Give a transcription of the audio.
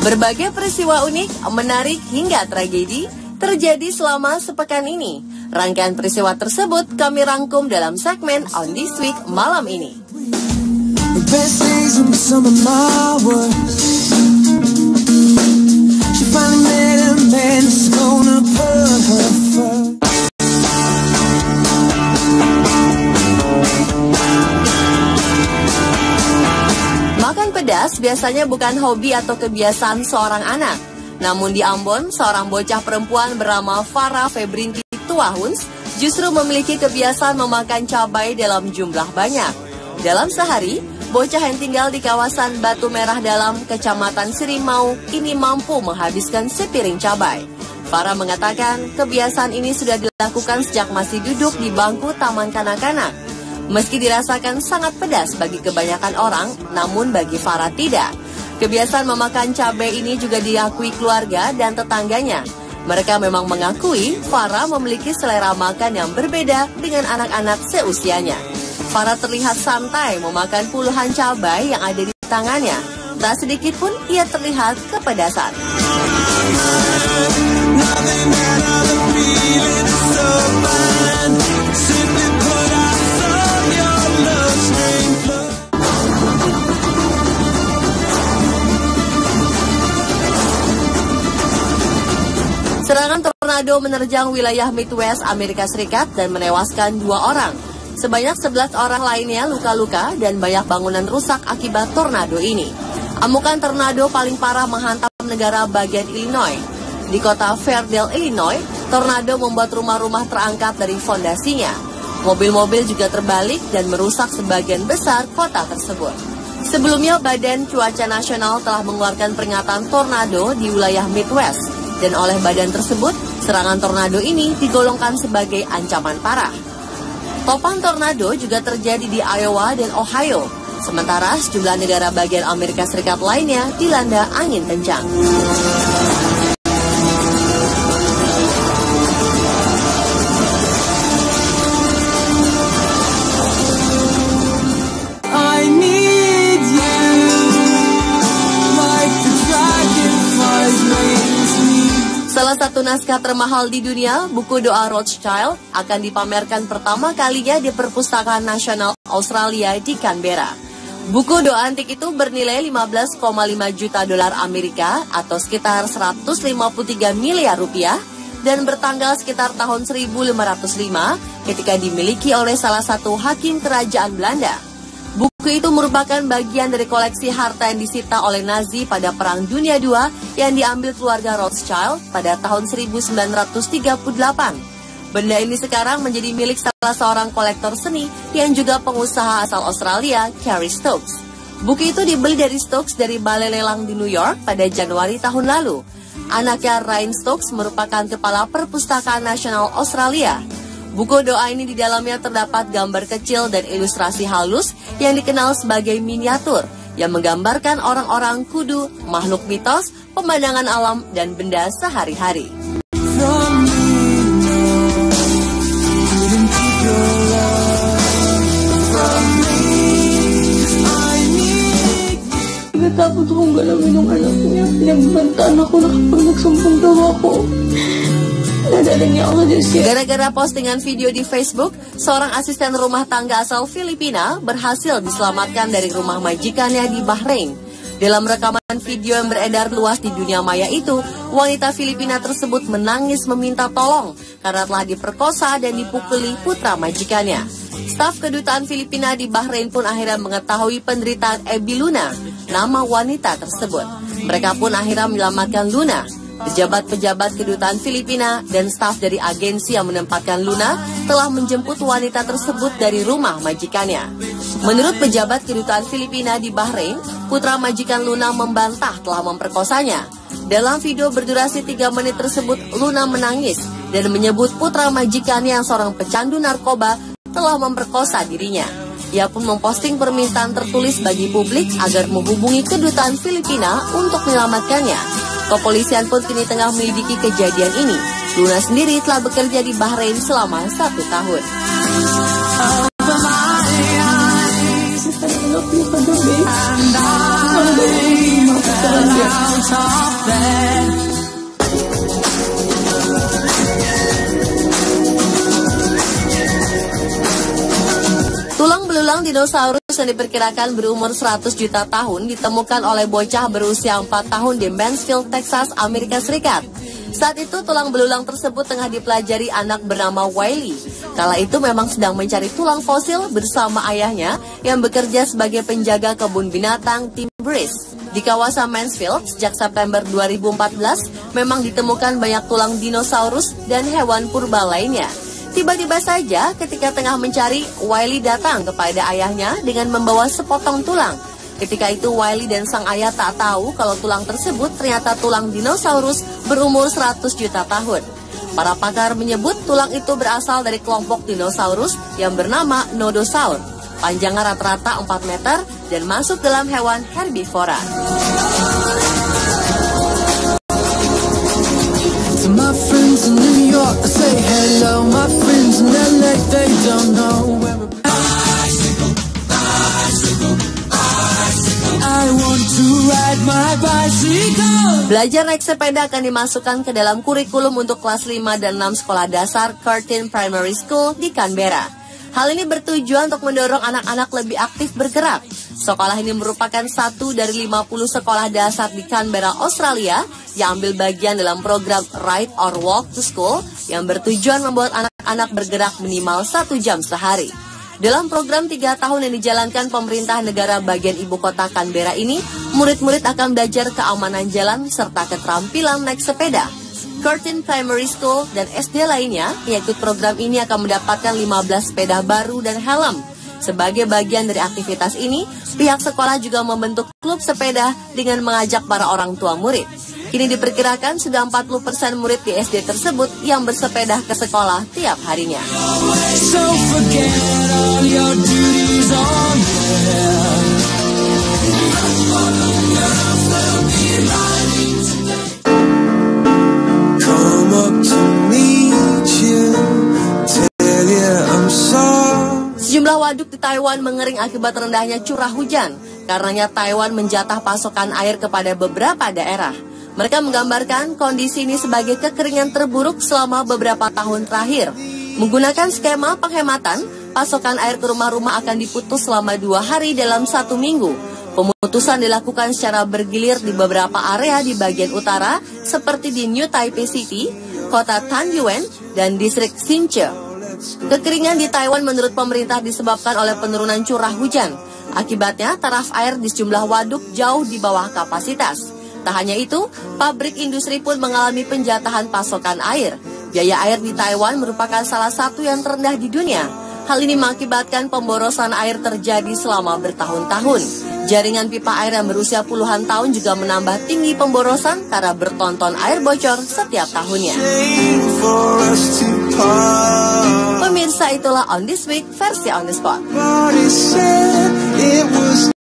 Berbagai peristiwa unik, menarik hingga tragedi terjadi selama sepekan ini. Rangkaian peristiwa tersebut kami rangkum dalam segmen On This Week malam ini. Makan pedas biasanya bukan hobi atau kebiasaan seorang anak. Namun di Ambon, seorang bocah perempuan bernama Farah Febrinti Tuahuns justru memiliki kebiasaan memakan cabai dalam jumlah banyak. Dalam sehari, bocah yang tinggal di kawasan Batu Merah Dalam, Kecamatan Sirimau, ini mampu menghabiskan sepiring cabai. Farah mengatakan kebiasaan ini sudah dilakukan sejak masih duduk di bangku taman kanak-kanak. Meski dirasakan sangat pedas bagi kebanyakan orang, namun bagi Farah tidak. Kebiasaan memakan cabai ini juga diakui keluarga dan tetangganya. Mereka memang mengakui Farah memiliki selera makan yang berbeda dengan anak-anak seusianya. Farah terlihat santai memakan puluhan cabai yang ada di tangannya. Tak sedikit pun ia terlihat kepedasan. Serangan tornado menerjang wilayah Midwest Amerika Serikat dan menewaskan 2 orang. Sebanyak 11 orang lainnya luka-luka dan banyak bangunan rusak akibat tornado ini. Amukan tornado paling parah menghantam negara bagian Illinois. Di kota Fairdale, Illinois, tornado membuat rumah-rumah terangkat dari fondasinya. Mobil-mobil juga terbalik dan merusak sebagian besar kota tersebut. Sebelumnya, Badan Cuaca Nasional telah mengeluarkan peringatan tornado di wilayah Midwest. Dan oleh badan tersebut, serangan tornado ini digolongkan sebagai ancaman parah. Topan tornado juga terjadi di Iowa dan Ohio. Sementara sejumlah negara bagian Amerika Serikat lainnya dilanda angin kencang. Salah satu naskah termahal di dunia, buku doa Rothschild, akan dipamerkan pertama kalinya di Perpustakaan Nasional Australia di Canberra. Buku doa antik itu bernilai 15,5 juta dolar Amerika atau sekitar 153 miliar rupiah dan bertanggal sekitar tahun 1505 ketika dimiliki oleh salah satu hakim kerajaan Belanda. Buku itu merupakan bagian dari koleksi harta yang disita oleh Nazi pada Perang Dunia II yang diambil keluarga Rothschild pada tahun 1938. Benda ini sekarang menjadi milik salah seorang kolektor seni yang juga pengusaha asal Australia, Cary Stokes. Buku itu dibeli dari Stokes dari balai lelang di New York pada Januari tahun lalu. Anaknya Ryan Stokes merupakan kepala Perpustakaan Nasional Australia. Buku doa ini di dalamnya terdapat gambar kecil dan ilustrasi halus yang dikenal sebagai miniatur yang menggambarkan orang-orang kudu, makhluk mitos, pemandangan alam, dan benda sehari-hari. Takut aku nggak ada minum anakku yang bentar aku nakapagsumpong daw ako. Gara-gara postingan video di Facebook, seorang asisten rumah tangga asal Filipina berhasil diselamatkan dari rumah majikannya di Bahrain. Dalam rekaman video yang beredar luas di dunia maya itu, wanita Filipina tersebut menangis meminta tolong karena telah diperkosa dan dipukuli putra majikannya. Staf kedutaan Filipina di Bahrain pun akhirnya mengetahui penderitaan Ebi Luna, nama wanita tersebut. Mereka pun akhirnya menyelamatkan Luna. Pejabat-pejabat kedutaan Filipina dan staf dari agensi yang menempatkan Luna telah menjemput wanita tersebut dari rumah majikannya. Menurut pejabat kedutaan Filipina di Bahrain, putra majikan Luna membantah telah memperkosanya. Dalam video berdurasi 3 menit tersebut, Luna menangis dan menyebut putra majikannya yang seorang pecandu narkoba telah memperkosa dirinya. Ia pun memposting permintaan tertulis bagi publik agar menghubungi kedutaan Filipina untuk menyelamatkannya. Kepolisian pun kini tengah menyelidiki kejadian ini. Luna sendiri telah bekerja di Bahrain selama 1 tahun. top bed. Tulang belulang dinosaurus yang diperkirakan berumur 100 juta tahun ditemukan oleh bocah berusia 4 tahun di Mansfield, Texas, Amerika Serikat. Saat itu tulang belulang tersebut tengah dipelajari anak bernama Wiley. Kala itu memang sedang mencari tulang fosil bersama ayahnya yang bekerja sebagai penjaga kebun binatang Tim Breeze. Di kawasan Mansfield, sejak September 2014, memang ditemukan banyak tulang dinosaurus dan hewan purba lainnya. Tiba-tiba saja ketika tengah mencari, Wiley datang kepada ayahnya dengan membawa sepotong tulang. Ketika itu Wiley dan sang ayah tak tahu kalau tulang tersebut ternyata tulang dinosaurus berumur 100 juta tahun. Para pakar menyebut tulang itu berasal dari kelompok dinosaurus yang bernama Nodosaur. Panjangnya rata-rata 4 meter dan masuk dalam hewan herbivora. My friends in New York, I say hello. My friends in LA, they don't know where bicycle, bicycle, bicycle. I want to ride my bicycle. Belajar naik sepeda akan dimasukkan ke dalam kurikulum untuk kelas 5 dan 6 sekolah dasar Curtin Primary School di Canberra. Hal ini bertujuan untuk mendorong anak-anak lebih aktif bergerak. Sekolah ini merupakan satu dari 50 sekolah dasar di Canberra, Australia yang ambil bagian dalam program Ride or Walk to School yang bertujuan membuat anak-anak bergerak minimal 1 jam sehari. Dalam program 3 tahun yang dijalankan pemerintah negara bagian ibu kota Canberra ini, murid-murid akan belajar keamanan jalan serta keterampilan naik sepeda. Curtin Primary School dan SD lainnya yang ikut program ini akan mendapatkan 15 sepeda baru dan helm. Sebagai bagian dari aktivitas ini, pihak sekolah juga membentuk klub sepeda dengan mengajak para orang tua murid. Kini diperkirakan sudah 40% murid di SD tersebut yang bersepeda ke sekolah tiap harinya. So forget all your duties on there. Come up to meet you, tell you I'm sorry. Sejumlah waduk di Taiwan mengering akibat rendahnya curah hujan. Karenanya Taiwan menjatah pasokan air kepada beberapa daerah. Mereka menggambarkan kondisi ini sebagai kekeringan terburuk selama beberapa tahun terakhir. Menggunakan skema penghematan, pasokan air ke rumah-rumah akan diputus selama 2 hari dalam 1 minggu. Pemutusan dilakukan secara bergilir di beberapa area di bagian utara, seperti di New Taipei City, kota Taiyuan, dan distrik Hsinchu. Kekeringan di Taiwan menurut pemerintah disebabkan oleh penurunan curah hujan. Akibatnya, taraf air di sejumlah waduk jauh di bawah kapasitas. Tak hanya itu, pabrik industri pun mengalami penjatahan pasokan air. Biaya air di Taiwan merupakan salah satu yang terendah di dunia. Hal ini mengakibatkan pemborosan air terjadi selama bertahun-tahun. Jaringan pipa air yang berusia puluhan tahun juga menambah tinggi pemborosan karena bertonton air bocor setiap tahunnya. Pemirsa, itulah On This Week versi On The Spot.